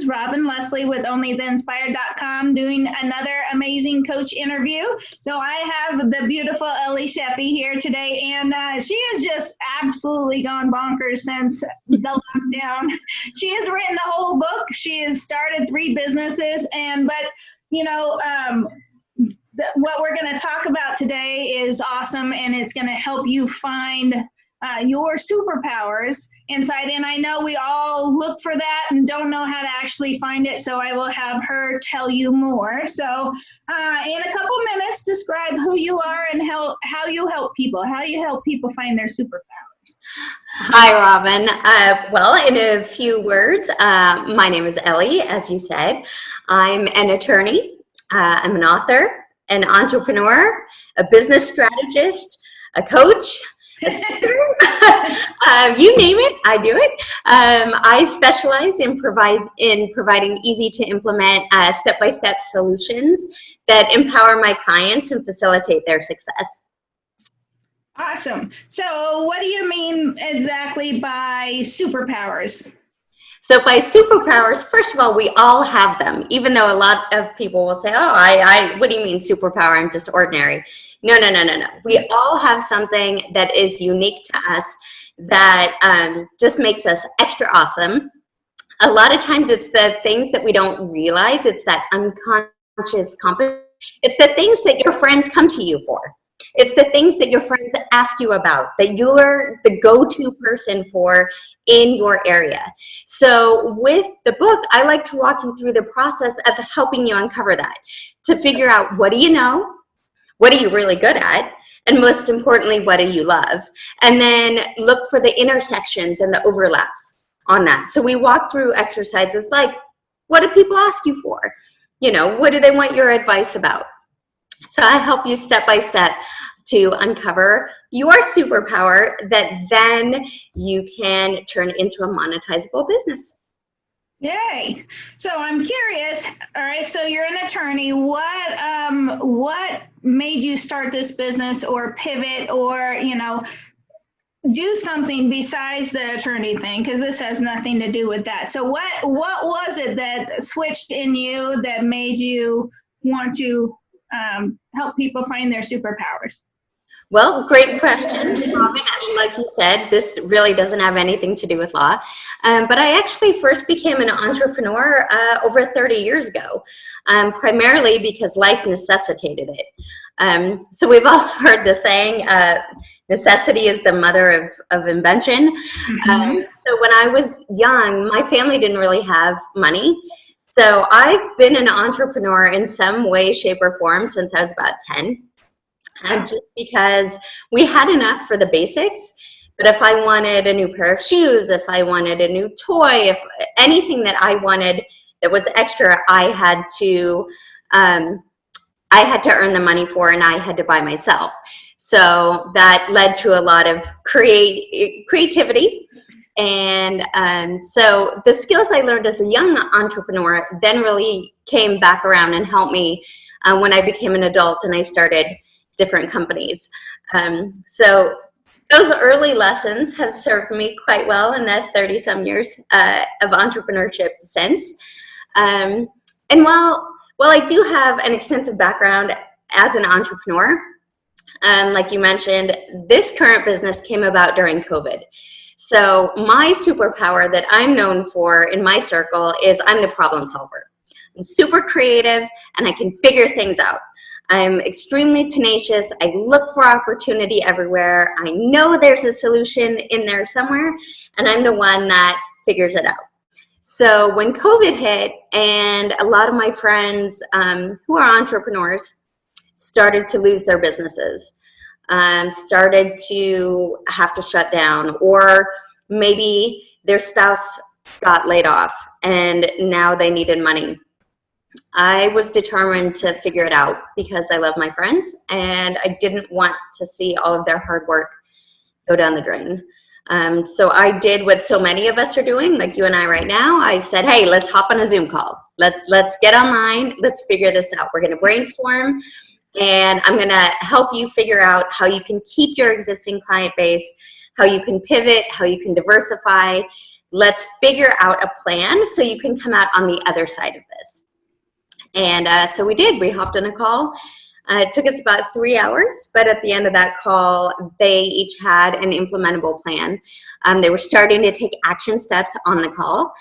is Robyn Leslie with onlytheinspired.com doing another amazing coach interview. So I have the beautiful Ellie Shefi here today, and she has just absolutely gone bonkers since the lockdown. She has written the whole book. She has started 3 businesses, what we're going to talk about today is awesome, and it's going to help you find your superpowers inside. And I know we all look for that and don't know how to actually find it, so I will have her tell you more. So in a couple minutes, describe who you are and how you help people, find their superpowers. Hi, Robyn. Well, in a few words, my name is Ellie, as you said. I'm an attorney. I'm an author, an entrepreneur, a business strategist, a coach, a speaker. You name it, I do it. I specialize in providing easy to implement step-by-step solutions that empower my clients and facilitate their success. Awesome. So what do you mean exactly by superpowers? So by superpowers, first of all, we all have them, even though a lot of people will say, oh, what do you mean superpower? I'm just ordinary. No. We all have something that is unique to us that just makes us extra awesome. A lot of times it's the things that we don't realize. It's that unconscious competence. It's the things that your friends come to you for. It's the things that your friends ask you about, that you're the go-to person for in your area. So with the book, I like to walk you through the process of helping you uncover that, to figure out, what do you know? What are you really good at? And most importantly, what do you love? And then look for the intersections and the overlaps on that. So we walk through exercises like, what do people ask you for? What do they want your advice about? So I help you step by step to uncover your superpower that then you can turn into a monetizable business. Yay. So I'm curious. All right. So you're an attorney. What made you start this business or pivot or, do something besides the attorney thing? Because this has nothing to do with that. So what was it that switched in you that made you want to help people find their superpowers? Well, great question, Robyn. Like you said, this really doesn't have anything to do with law. But I actually first became an entrepreneur over 30 years ago, primarily because life necessitated it. So we've all heard the saying, necessity is the mother of invention. Mm-hmm. So when I was young, my family didn't really have money. So I've been an entrepreneur in some way, shape, or form since I was about 10. Just because we had enough for the basics, but if I wanted a new pair of shoes, if I wanted a new toy, if anything that I wanted that was extra, I had to earn the money for, and I had to buy myself. So that led to a lot of creativity. And so the skills I learned as a young entrepreneur then really came back around and helped me when I became an adult and I started different companies. So those early lessons have served me quite well in the 30-some years of entrepreneurship since. And while I do have an extensive background as an entrepreneur, like you mentioned, this current business came about during COVID. So my superpower that I'm known for in my circle is I'm the problem solver. I'm super creative and I can figure things out. I'm extremely tenacious. I look for opportunity everywhere. I know there's a solution in there somewhere, and I'm the one that figures it out. So when COVID hit and a lot of my friends who are entrepreneurs started to lose their businesses, started to have to shut down, or maybe their spouse got laid off and now they needed money, I was determined to figure it out because I love my friends and I didn't want to see all of their hard work go down the drain. So I did what so many of us are doing, like you and I right now. I said, hey, let's hop on a Zoom call. Let's get online. Let's figure this out. We're going to brainstorm, and I'm going to help you figure out how you can keep your existing client base, how you can pivot, how you can diversify, let's figure out a plan so you can come out on the other side of this. And so we did. We hopped on a call. It took us about 3 hours, but at the end of that call, they each had an implementable plan. They were starting to take action steps on the call,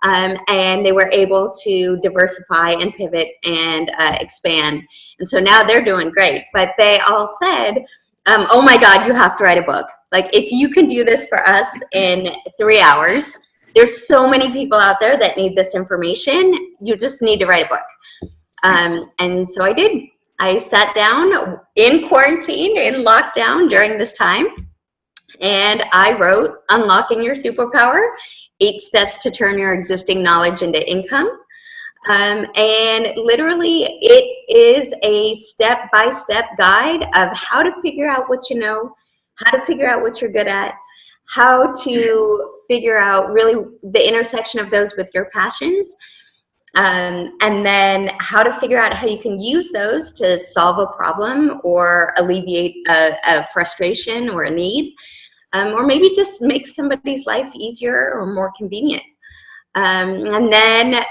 and they were able to diversify and pivot and expand. And so now they're doing great, but they all said, oh my God, you have to write a book. Like, if you can do this for us in 3 hours, there's so many people out there that need this information. You just need to write a book. And so I did. I sat down in quarantine, in lockdown during this time, and I wrote Unlocking Your Superpower, 8 Steps to Turn Your Existing Knowledge into Income. And literally it is a step-by-step guide of how to figure out what you know, how to figure out what you're good at, how to figure out really the intersection of those with your passions, and then how to figure out how you can use those to solve a problem or alleviate a frustration or a need, or maybe just make somebody's life easier or more convenient. And then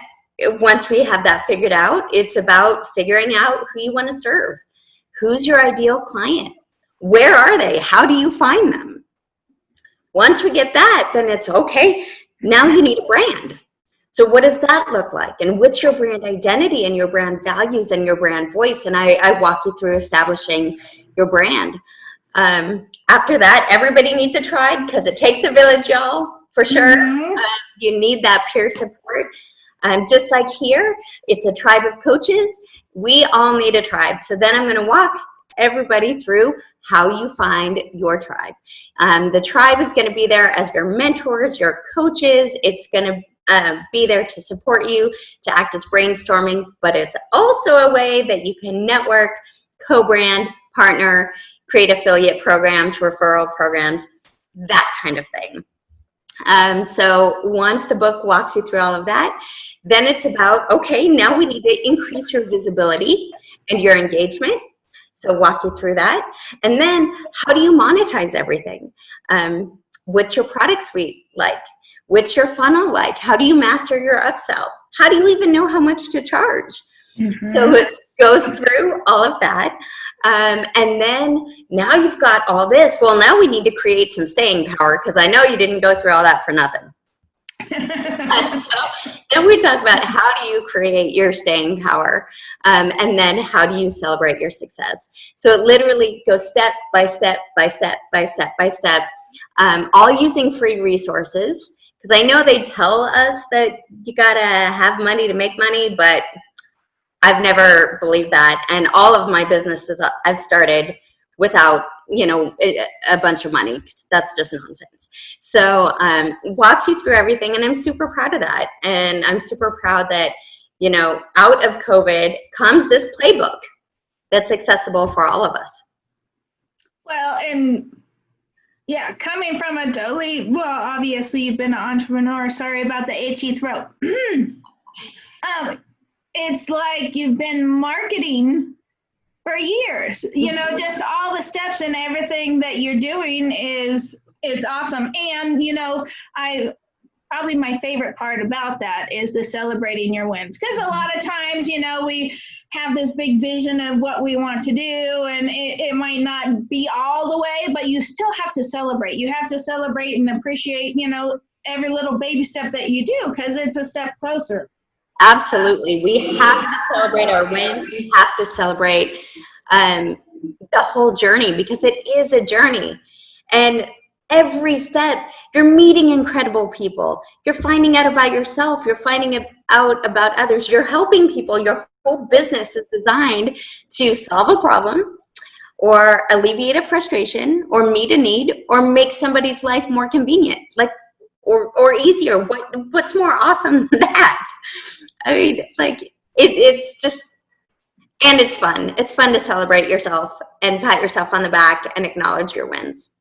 once we have that figured out, it's about figuring out who you want to serve. Who's your ideal client? Where are they? How do you find them? Once we get that, then it's okay, now you need a brand. So what does that look like? And what's your brand identity and your brand values and your brand voice? And I walk you through establishing your brand. After that, everybody needs a tribe, because it takes a village, y'all, for sure. Mm-hmm. You need that peer support. Just like here, it's a tribe of coaches. We all need a tribe. So then I'm going to walk everybody through how you find your tribe. The tribe is going to be there as your mentors, your coaches. It's going to be there to support you, to act as brainstorming, but it's also a way that you can network, co-brand, partner, create affiliate programs, referral programs, that kind of thing. So once the book walks you through all of that, then it's about, okay, now we need to increase your visibility and your engagement. So walk you through that. And then how do you monetize everything? What's your product suite like? What's your funnel like? How do you master your upsell? How do you even know how much to charge? Mm-hmm. So it goes through all of that. And then now you've got all this. Well, now we need to create some staying power, because I know you didn't go through all that for nothing. So then we talk about how do you create your staying power, and then how do you celebrate your success. So it literally goes step by step by step by step by step, all using free resources. Because I know they tell us that you gotta have money to make money, but I've never believed that. And all of my businesses I've started without, a bunch of money. That's just nonsense. So walks you through everything, and I'm super proud of that. And I'm super proud that, out of COVID comes this playbook that's accessible for all of us. Well, and yeah, coming from a totally, well, obviously you've been an entrepreneur. Sorry about the itchy throat. It's like you've been marketing for years, just all the steps and everything that you're doing it's awesome. And, probably my favorite part about that is the celebrating your wins. Because a lot of times, we have this big vision of what we want to do, and it might not be all the way, but you still have to celebrate. You have to celebrate and appreciate, every little baby step that you do, because it's a step closer. Absolutely. We have to celebrate our wins. We have to celebrate the whole journey, because it is a journey. And every step, you're meeting incredible people. You're finding out about yourself. You're finding out about others. You're helping people. Your whole business is designed to solve a problem, or alleviate a frustration, or meet a need, or make somebody's life more convenient, or easier. What's more awesome than that? I mean, it's just, and it's fun. It's fun to celebrate yourself and pat yourself on the back and acknowledge your wins.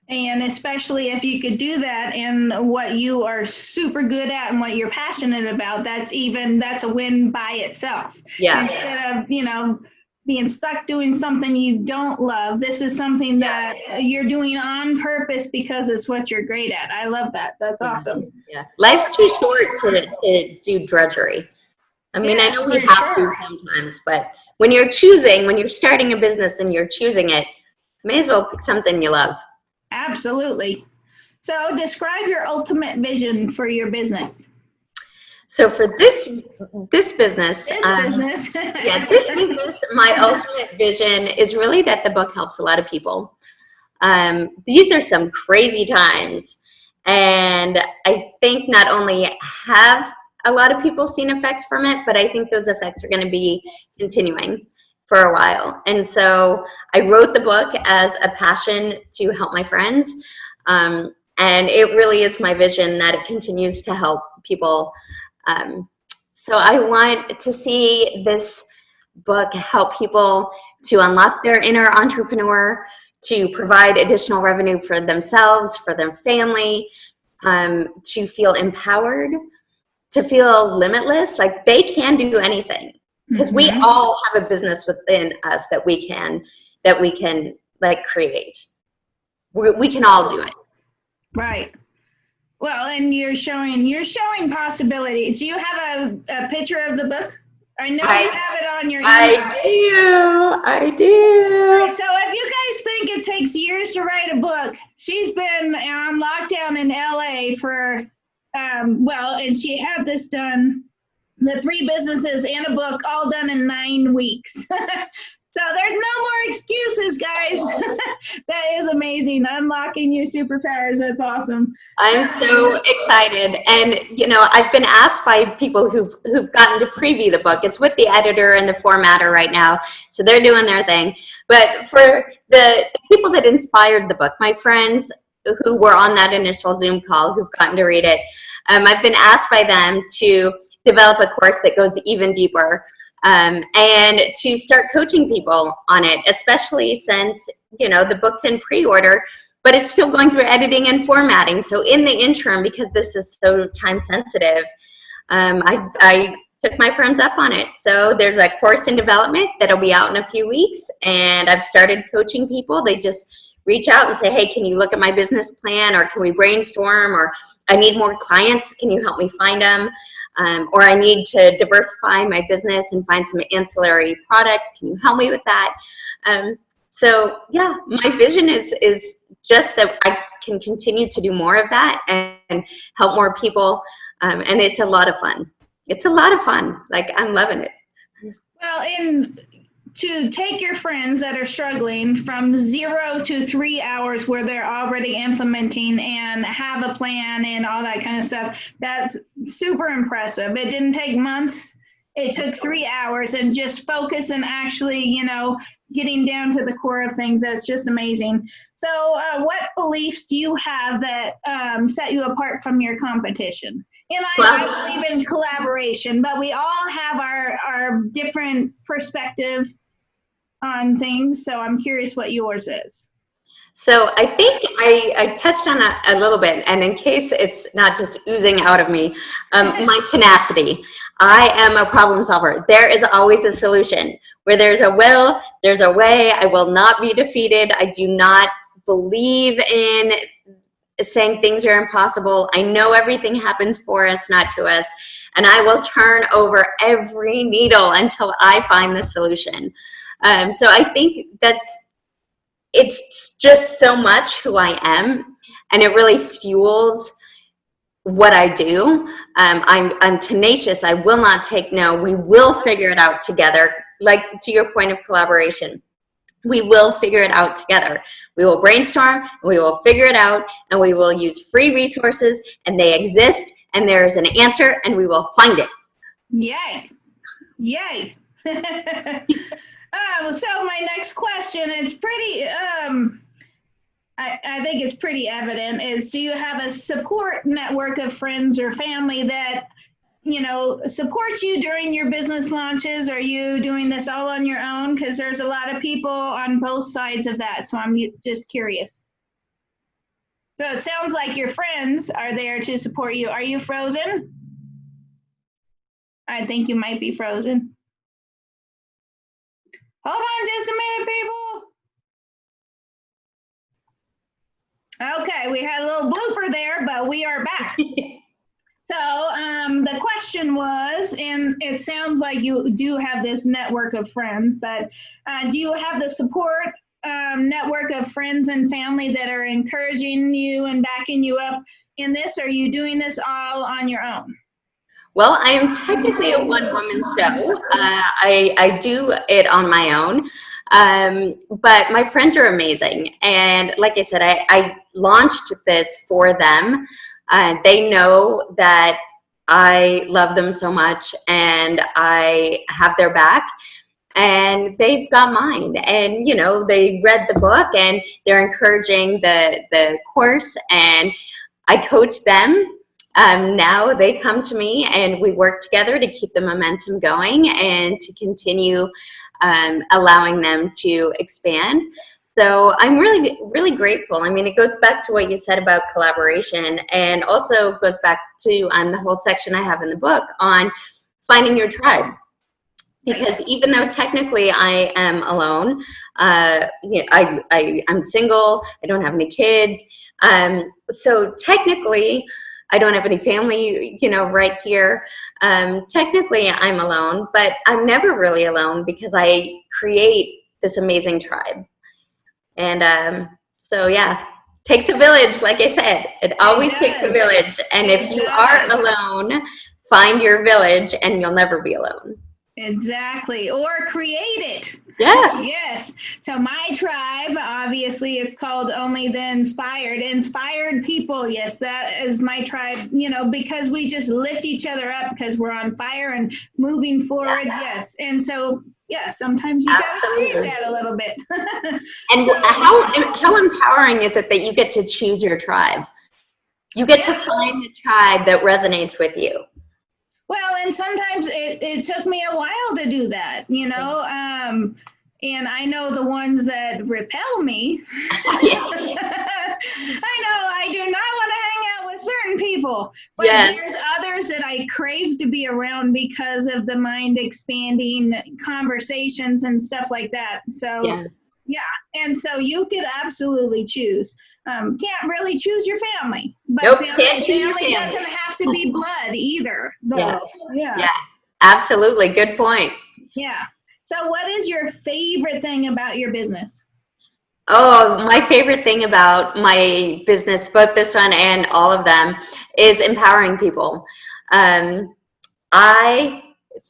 And especially if you could do that in what you are super good at and what you're passionate about, that's a win by itself. Yeah. Instead of, being stuck doing something you don't love. This is something that you're doing on purpose because it's what you're great at. I love that. That's awesome. Yeah. Life's too short to do drudgery. I mean, Yes, I know we for have to sure. sometimes, but when you're starting a business and you're choosing it, may as well pick something you love. Absolutely. So describe your ultimate vision for your business. So for this business, this business, my ultimate vision is really that the book helps a lot of people. These are some crazy times, and I think not only have a lot of people seen effects from it, but I think those effects are going to be continuing for a while. And so I wrote the book as a passion to help my friends, and it really is my vision that it continues to help people. So I want to see this book help people to unlock their inner entrepreneur, to provide additional revenue for themselves, for their family, to feel empowered, to feel limitless, like they can do anything. Because we all have a business within us that we can like create. We can all do it. Right. Well, and you're showing possibilities. Do you have a picture of the book? I know you have it on your email. I do. So if you guys think it takes years to write a book, she's been on lockdown in LA for, and she had this done, the 3 businesses and a book all done in 9 weeks. So there's no more excuses, guys. That is amazing. Unlocking your superpowers. That's awesome. I'm so excited. And, you know, I've been asked by people who've gotten to preview the book. It's with the editor and the formatter right now. So they're doing their thing. But for the people that inspired the book, my friends who were on that initial Zoom call who've gotten to read it, I've been asked by them to develop a course that goes even deeper. And to start coaching people on it, especially since, you know, the book's in pre-order, but it's still going through editing and formatting. So in the interim, because this is so time sensitive, I took my friends up on it. So there's a course in development that'll be out in a few weeks, and I've started coaching people. They just reach out and say, hey, can you look at my business plan, or can we brainstorm, or I need more clients, can you help me find them? Or I need to diversify my business and find some ancillary products. Can you help me with that? So yeah, my vision is just that I can continue to do more of that and help more people. And it's a lot of fun. It's a lot of fun. Like, I'm loving it. Well, to take your friends that are struggling from 0 to 3 hours where they're already implementing and have a plan and all that kind of stuff, that's super impressive. It didn't take months. It took 3 hours, and just focus and actually, you know, getting down to the core of things. That's just amazing. So what beliefs do you have that set you apart from your competition? And I believe in collaboration, but we all have our different perspective on things. So I'm curious what yours is. So I think I touched on it a little bit, and in case it's not just oozing out of me, my tenacity. I am a problem solver. There is always a solution. Where there's a will, there's a way. I will not be defeated. I do not believe in saying things are impossible. I know everything happens for us, not to us. And I will turn over every needle until I find the solution. So I think it's just so much who I am, and it really fuels what I do. I'm tenacious. I will not take no. We will figure it out together. Like, to your point of collaboration, we will figure it out together. We will brainstorm, and we will figure it out, and we will use free resources, and they exist, and there is an answer, and we will find it. Yay. Yay. So my next question, it's pretty, I think it's pretty evident, is do you have a support network of friends or family that, you know, supports you during your business launches? Are you doing this all on your own? Because there's a lot of people on both sides of that. So I'm just curious. So it sounds like your friends are there to support you. Are you frozen? I think you might be frozen. Hold on just a minute, people. Okay, we had a little blooper there, but we are back. So the question was, and it sounds like you do have this network of friends, but do you have the support network of friends and family that are encouraging you and backing you up in this? Or are you doing this all on your own? Well, I am technically a one-woman show. I do it on my own, but my friends are amazing. And like I said, I launched this for them. They know that I love them so much and I have their back, and they've got mine. And, you know, they read the book and they're encouraging the course, and I coach them. Now they come to me and we work together to keep the momentum going and to continue allowing them to expand. So I'm really, really grateful. I mean, it goes back to what you said about collaboration, and also goes back to the whole section I have in the book on finding your tribe. Because even though technically I am alone, I'm single, I don't have any kids. So technically, I don't have any family, you know, right here. Technically, I'm alone, but I'm never really alone because I create this amazing tribe. And so, yeah, takes a village, like I said. It always takes a village. And if you are alone, find your village and you'll never be alone. Exactly. Or create it. Yeah. Yes. So my tribe, obviously, it's called Only the Inspired. Inspired people. Yes, that is my tribe, you know, because we just lift each other up because we're on fire and moving forward. Yeah. Yes. And so, yeah, sometimes you got to create that a little bit. And how empowering is it that you get to choose your tribe? You get to find the tribe that resonates with you. Well, and sometimes it took me a while to do that, you know, and I know the ones that repel me. I know I do not want to hang out with certain people, but there's others that I crave to be around because of the mind expanding conversations and stuff like that. So, yeah. And so you could absolutely choose. Can't really choose your family, but family doesn't have to be blood either, though. Yeah, absolutely. Good point. Yeah. So what is your favorite thing about your business? Oh, my favorite thing about my business, both this one and all of them, is empowering people. I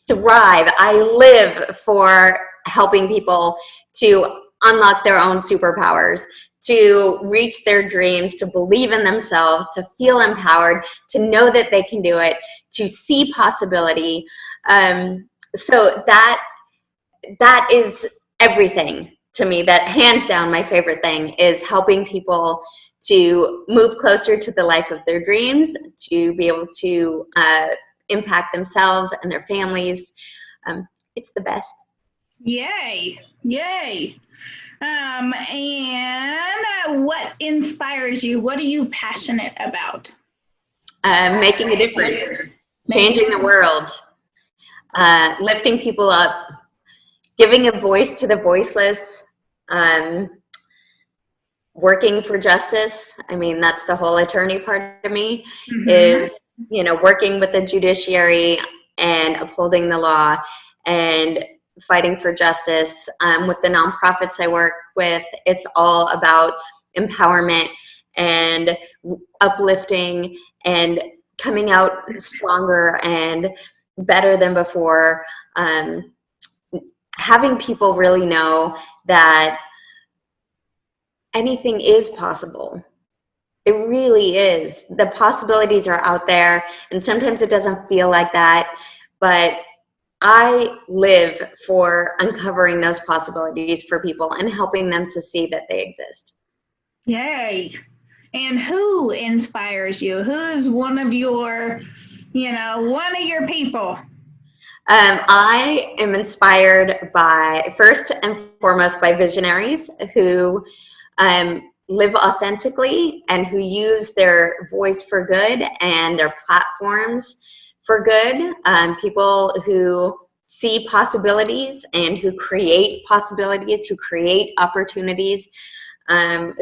thrive. I live for helping people to unlock their own superpowers, to reach their dreams, to believe in themselves, to feel empowered, to know that they can do it, to see possibility. So that is everything to me. That hands down, my favorite thing is helping people to move closer to the life of their dreams, to be able to impact themselves and their families. It's the best. Yay. Yay. And what inspires you? What are you passionate about? Making a difference, changing the world, lifting people up, giving a voice to the voiceless, working for justice. I mean, that's the whole attorney part of me, is, you know, working with the judiciary and upholding the law and fighting for justice. With the nonprofits I work with, it's all about empowerment and uplifting and coming out stronger and better than before. Having people really know that anything is possible. It really is. The possibilities are out there, and sometimes it doesn't feel like that, but I live for uncovering those possibilities for people and helping them to see that they exist. Yay. And who inspires you? Who's one of your, one of your people? I am inspired by, first and foremost, by visionaries who live authentically and who use their voice for good and their platforms for good. People who see possibilities and who create possibilities, who create opportunities,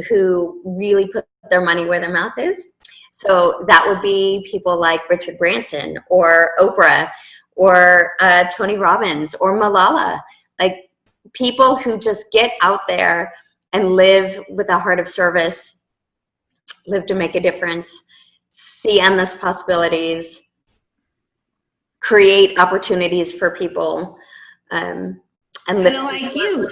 who really put their money where their mouth is. So that would be people like Richard Branson or Oprah or Tony Robbins or Malala, like people who just get out there and live with a heart of service, live to make a difference, see endless possibilities, create opportunities for people, and live like you.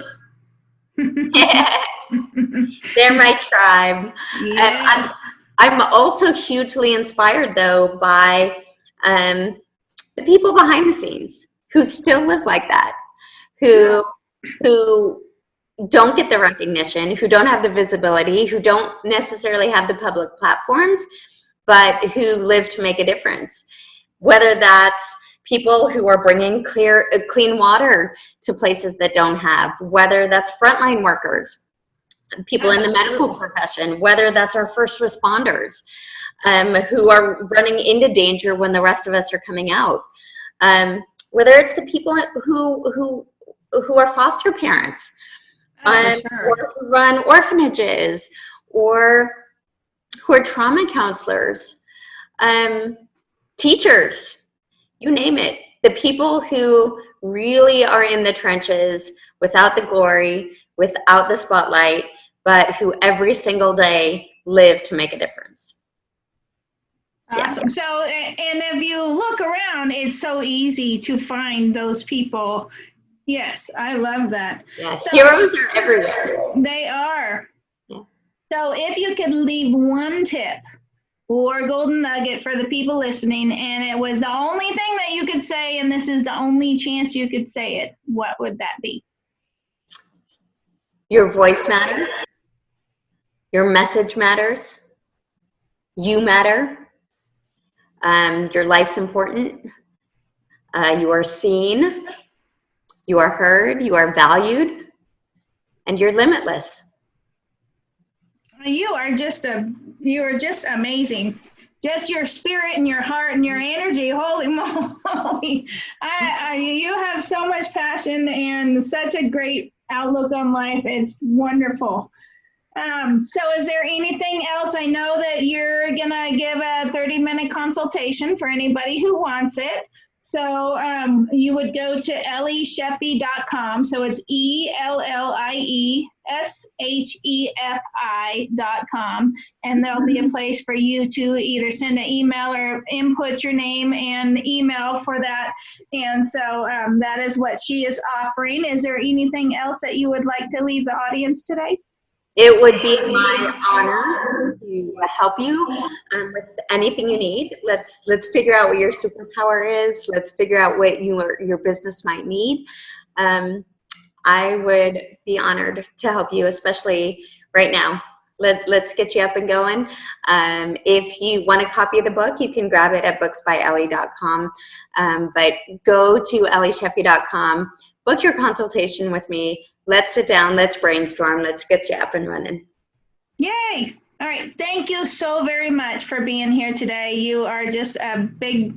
They're my tribe. Yes. I'm also hugely inspired, though, by the people behind the scenes who still live like that, who don't get the recognition, who don't have the visibility, who don't necessarily have the public platforms, but who live to make a difference. Whether that's people who are bringing clean water to places that don't have, whether that's frontline workers, people in the medical profession, whether that's our first responders, who are running into danger when the rest of us are coming out, whether it's the people who are foster parents, or who run orphanages, or who are trauma counselors, teachers, you name it. The people who really are in the trenches without the glory, without the spotlight, but who every single day live to make a difference. Awesome. Yeah. So, and if you look around, it's so easy to find those people. Yes, I love that. Yeah, so, heroes are everywhere. They are. Yeah. So if you could leave one tip or golden nugget for the people listening, and it was the only thing that you could say, and this is the only chance you could say it, what would that be? Your voice matters. Your message matters. You matter. Your life's important. You are seen. You are heard. You are valued. And you're limitless. You are just amazing. Just your spirit and your heart and your energy. Holy moly. You have so much passion and such a great outlook on life. It's wonderful. So is there anything else? I know that you're going to give a 30-minute consultation for anybody who wants it. So you would go to ellieshefi.com. So it's ELLIESHEFI.com. And there'll be a place for you to either send an email or input your name and email for that. And so that is what she is offering. Is there anything else that you would like to leave the audience today? It would be my honor to help you with anything you need. Let's figure out what your superpower is. Let's figure out what your business might need. I would be honored to help you, especially right now. Let's get you up and going. If you want a copy of the book, you can grab it at booksbyellie.com. But go to ellieshefi.com, book your consultation with me. Let's sit down, let's brainstorm, let's get you up and running. Yay! All right, thank you so very much for being here today. You are just a big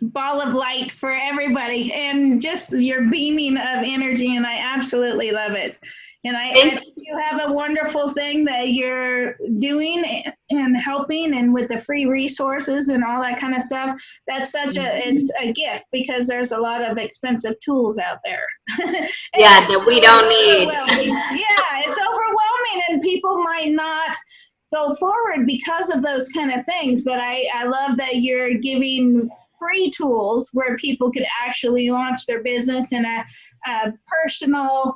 ball of light for everybody, and just your beaming of energy, and I absolutely love it. And I think you have a wonderful thing that you're doing and helping, and with the free resources and all that kind of stuff. That's it's a gift, because there's a lot of expensive tools out there. Yeah, that we don't need. Yeah, it's overwhelming, and people might not go forward because of those kind of things. But I love that you're giving free tools where people could actually launch their business in a personal,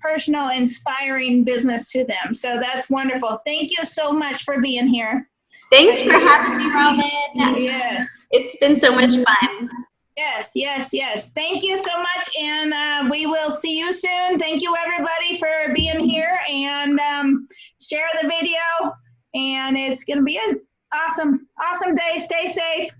personal, inspiring business to them. So that's wonderful. Thank you so much for being here. Thanks for having me, Robyn. Yes. It's been so much fun. Yes. Thank you so much. And we will see you soon. Thank you, everybody, for being here, and share the video. And it's going to be an awesome day. Stay safe.